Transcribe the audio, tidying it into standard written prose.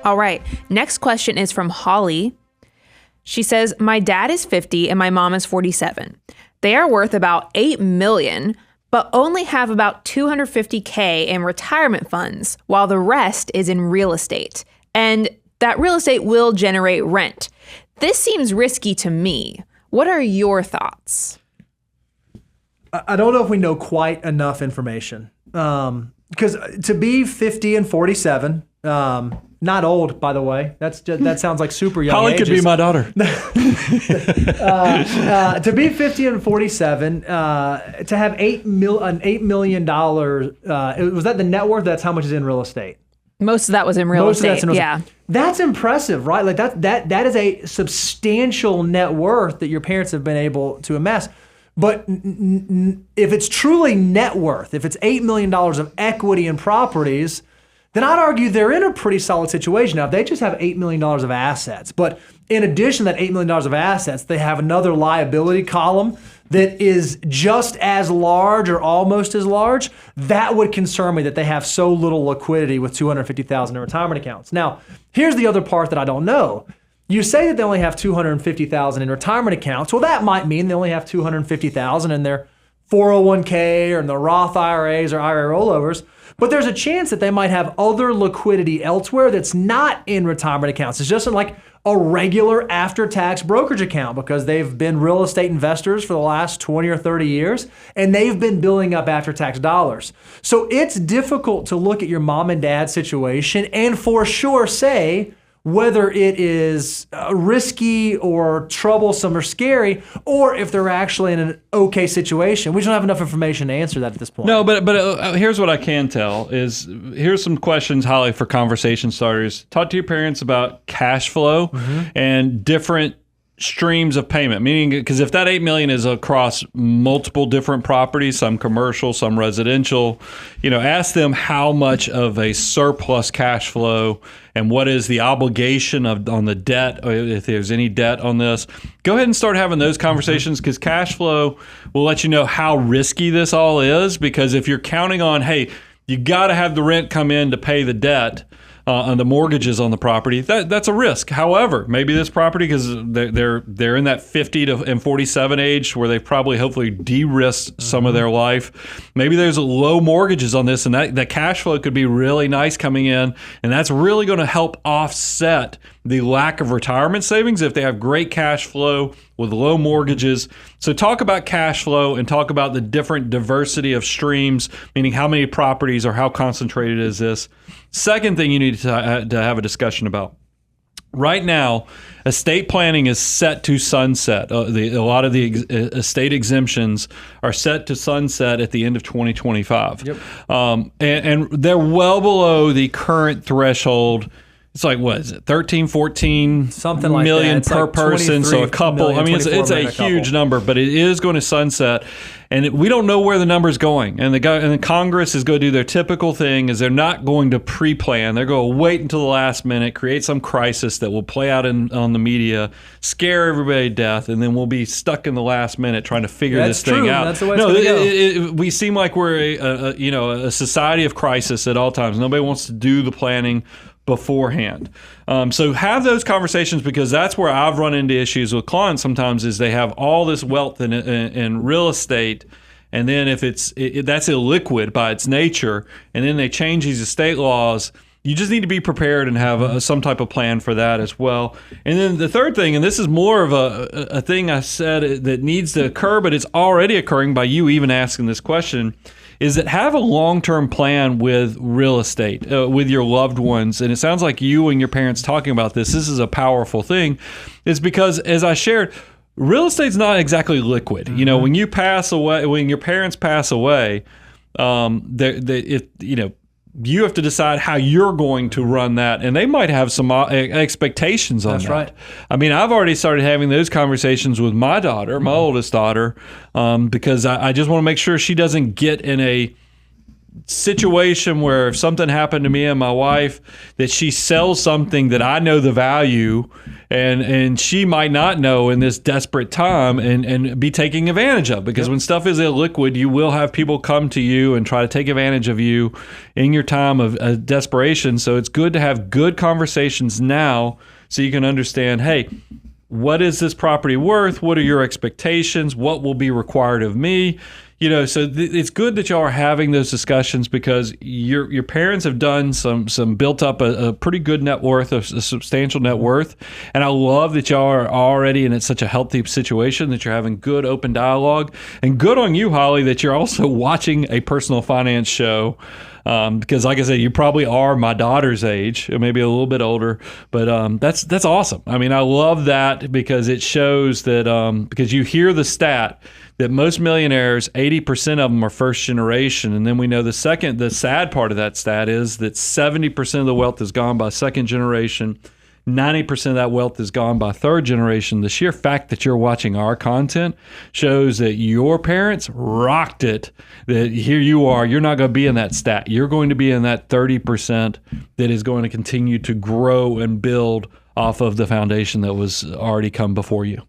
All right. Next question is from Holly. She says, my dad is 50 and my mom is 47. They are worth about $8 million, but only have about $250K in retirement funds, while the rest is in real estate. And that real estate will generate rent. This seems risky to me. What are your thoughts? I don't know if we know quite enough information. Because to be 50 and 47, not old, by the way. That sounds like super young Holly ages. could be my daughter. To be 50 and 47, to have $8 million, was that the net worth? That's how much is in real estate. Most of that was in real estate. Yeah. That's impressive, right? Like that is a substantial net worth that your parents have been able to amass. But if it's truly net worth, if it's $8 million of equity in properties, then I'd argue they're in a pretty solid situation. Now, if they just have $8 million of assets, but in addition to that $8 million of assets, they have another liability column that is just as large or almost as large, that would concern me that they have so little liquidity with $250,000 in retirement accounts. Now, here's the other part that I don't know. You say that they only have $250,000 in retirement accounts. Well, that might mean they only have $250,000 in their 401k or in their Roth IRAs or IRA rollovers. But there's a chance that they might have other liquidity elsewhere that's not in retirement accounts. It's just in like a regular after-tax brokerage account because they've been real estate investors for the last 20 or 30 years, and they've been building up after-tax dollars. So it's difficult to look at your mom and dad situation and for sure say whether it is risky or troublesome or scary, or if they're actually in an okay situation. We just don't have enough information to answer that at this point. No, but here's what I can tell is here's some questions, Holly, for conversation starters. Talk to your parents about cash flow and different streams of payment, meaning because if that $8 million is across multiple different properties, some commercial, some residential, ask them how much of a surplus cash flow and what is the obligation on the debt, or if there's any debt on this. Go ahead and start having those conversations because cash flow will let you know how risky this all is, because if you're counting on, hey, you got to have the rent come in to pay the debt, on the mortgages on the property, that's a risk. However, maybe this property, because they're in that 50 to 47 age where they've probably hopefully de-risked some of their life. Maybe there's low mortgages on this, and that cash flow could be really nice coming in, and that's really going to help offset the lack of retirement savings if they have great cash flow with low mortgages. So talk about cash flow and talk about the different diversity of streams, meaning how many properties or how concentrated is this. Second thing you need to have a discussion about. Right now, estate planning is set to sunset. A lot of the estate exemptions are set to sunset at the end of 2025. Yep. And they're well below the current threshold. It's like, what is it, 13, 14 something like million that. per person, so a couple. Million, it's a huge number, but it is going to sunset, and we don't know where the number's going. And the Congress is going to do their typical thing, is they're not going to pre-plan. They're going to wait until the last minute, create some crisis that will play out on the media, scare everybody to death, and then we'll be stuck in the last minute trying to figure this thing out. That's the way it's going to go. We seem like we're a society of crisis at all times. Nobody wants to do the planning beforehand. So have those conversations, because that's where I've run into issues with clients sometimes, is they have all this wealth in real estate, and then if that's illiquid by its nature, and then they change these estate laws, you just need to be prepared and have some type of plan for that as well. And then the third thing, and this is more of a thing I said that needs to occur, but it's already occurring by you even asking this question, is that have a long-term plan with real estate, with your loved ones. And it sounds like you and your parents talking about this. This is a powerful thing. It's because, as I shared, real estate's not exactly liquid. Mm-hmm. When you pass away, when your parents pass away, you have to decide how you're going to run that, and they might have some expectations on that. That's right. I mean, I've already started having those conversations with my daughter, my oldest daughter, because I just want to make sure she doesn't get in a situation where if something happened to me and my wife, that she sells something that I know the value and she might not know in this desperate time and be taking advantage of. Because when stuff is illiquid, you will have people come to you and try to take advantage of you in your time of desperation. So it's good to have good conversations now so you can understand, hey, what is this property worth? What are your expectations? What will be required of me? So it's good that y'all are having those discussions because your parents have done some built up a pretty good net worth, a substantial net worth. And I love that y'all are already in such a healthy situation that you're having good open dialogue. And good on you, Holly, that you're also watching a personal finance show. Because like I said, you probably are my daughter's age, or maybe a little bit older, but that's awesome. I mean, I love that because it shows that because you hear the stat that most millionaires, 80% of them are first generation. And then we know the sad part of that stat is that 70% of the wealth is gone by second generation. 90% of that wealth is gone by third generation. The sheer fact that you're watching our content shows that your parents rocked it, that here you are, you're not going to be in that stat. You're going to be in that 30% that is going to continue to grow and build off of the foundation that was already come before you.